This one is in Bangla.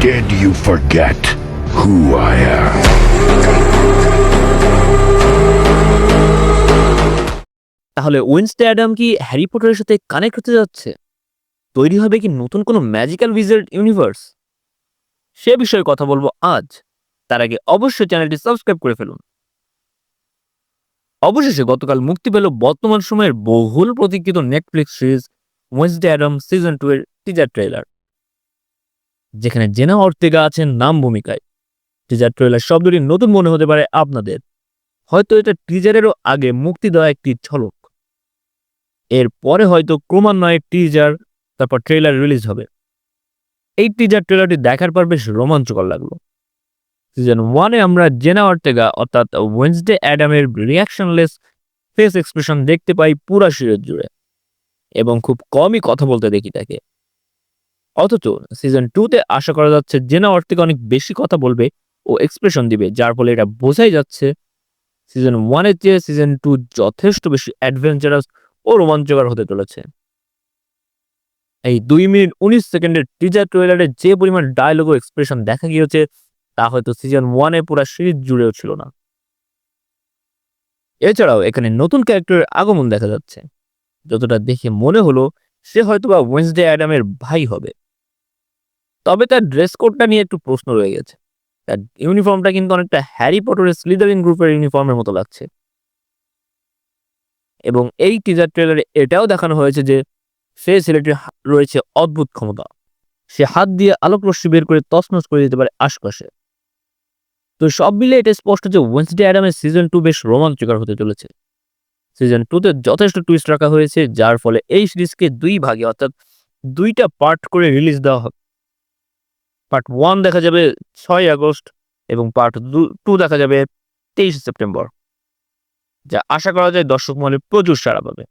Did you forget who I am? তাহলে ওয়েনসডে অ্যাডাম কি হ্যারি পটারের সাথে কানেক্ট হতে যাচ্ছে? তৈরি হবে কি নতুন কোনো ম্যাজিক্যাল উইজার্ড ইউনিভার্স? সে বিষয়ে কথা বলবো আজ। তার আগে অবশ্যই চ্যানেলটি সাবস্ক্রাইব করে ফেলুন। অবশেষে গতকাল মুক্তি পেল বর্তমান সময়ের বহুল প্রতীক্ষিত Netflix series Wednesday Addams season 2 এর টিজার ট্রেলার, যেখানে জেনা অর্তেগা আছেন নাম ভূমিকায়। টিজার ট্রেলার শব্দটি নতুন মনে হতে পারে আপনাদের, হয়তো এটা টিজারেরও আগে মুক্তি দেওয়া একটি ঝলক। এরপরে হয়তো ক্রমান্বয়ে টিজার, তারপর ট্রেলার রিলিজ হবে। এই টিজার ট্রেলারটি দেখার পর বেশ রোমাঞ্চকর লাগলো। সিজন 1-এ আমরা জেনা অর্তেগা অর্থাৎ ওয়েনসডে অ্যাডামের রিয়াকশনলেস ফেস এক্সপ্রেশন দেখতে পাই পুরা সিরিজ জুড়ে, এবং খুব কমই কথা বলতে দেখি তাকে। অথচ সিজন 2-তে আশা করা যাচ্ছে জেনা অর্তেগা অনেক বেশি কথা বলবে ও এক্সপ্রেশন দিবে, যার ফলে এটা বোঝাই যাচ্ছে সিজন 1-এর চেয়ে সিজন 2 যথেষ্ট বেশি অ্যাডভেঞ্চারাস ও রোমাঞ্চকর হতে চলেছে। এই 2 মিনিট 19 সেকেন্ডের টিজার ট্রেলারে যে পরিমাণ ডায়লগ ও এক্সপ্রেশন দেখা গিয়েছে তা হয়তো সিজন 1-এ পুরো সিরিজ জুড়েও ছিল না। এছাড়াও এখানে নতুন ক্যারেক্টারের আগমন দেখা যাচ্ছে। যতটা দেখে মনে হলো সে হয়তোবা ওয়েনসডে অ্যাডামের ভাই হবে। তবে তার ড্রেস কোডটা নিয়ে একটু প্রশ্ন রয়ে গেছে। তার ইউনিফর্মটা কিন্তু অনেকটা হ্যারি পটারের স্লিদারিন গ্রুপের ইউনিফর্মের মতো লাগছে। এবং এই টিজার ট্রেলারে এটাও দেখানো হয়েছে যে সে ছেলেটির রয়েছে অদ্ভুত ক্ষমতা। সে হাত দিয়ে আলোক রশ্মি বের করে তছনছ করে দিতে পারে আশপাশে। তো সব মিলে এটা স্পষ্ট যে ওয়েনসডে অ্যাডামের সিজন 2 বেশ রোমাঞ্চকর হতে চলেছে। সিজন 2-তে যথেষ্ট টুইস্ট রাখা হয়েছে, যার ফলে এই সিরিজকে 2 ভাগে অর্থাৎ 2টা পার্ট করে রিলিজ দেওয়া হবে। পার্ট 1 দেখা যাবে 6 আগস্ট এবং পার্ট 2 দেখা যাবে 23 সেপ্টেম্বর, যা আশা করা যায় দর্শক মহলে প্রচুর সাড়া পাবে।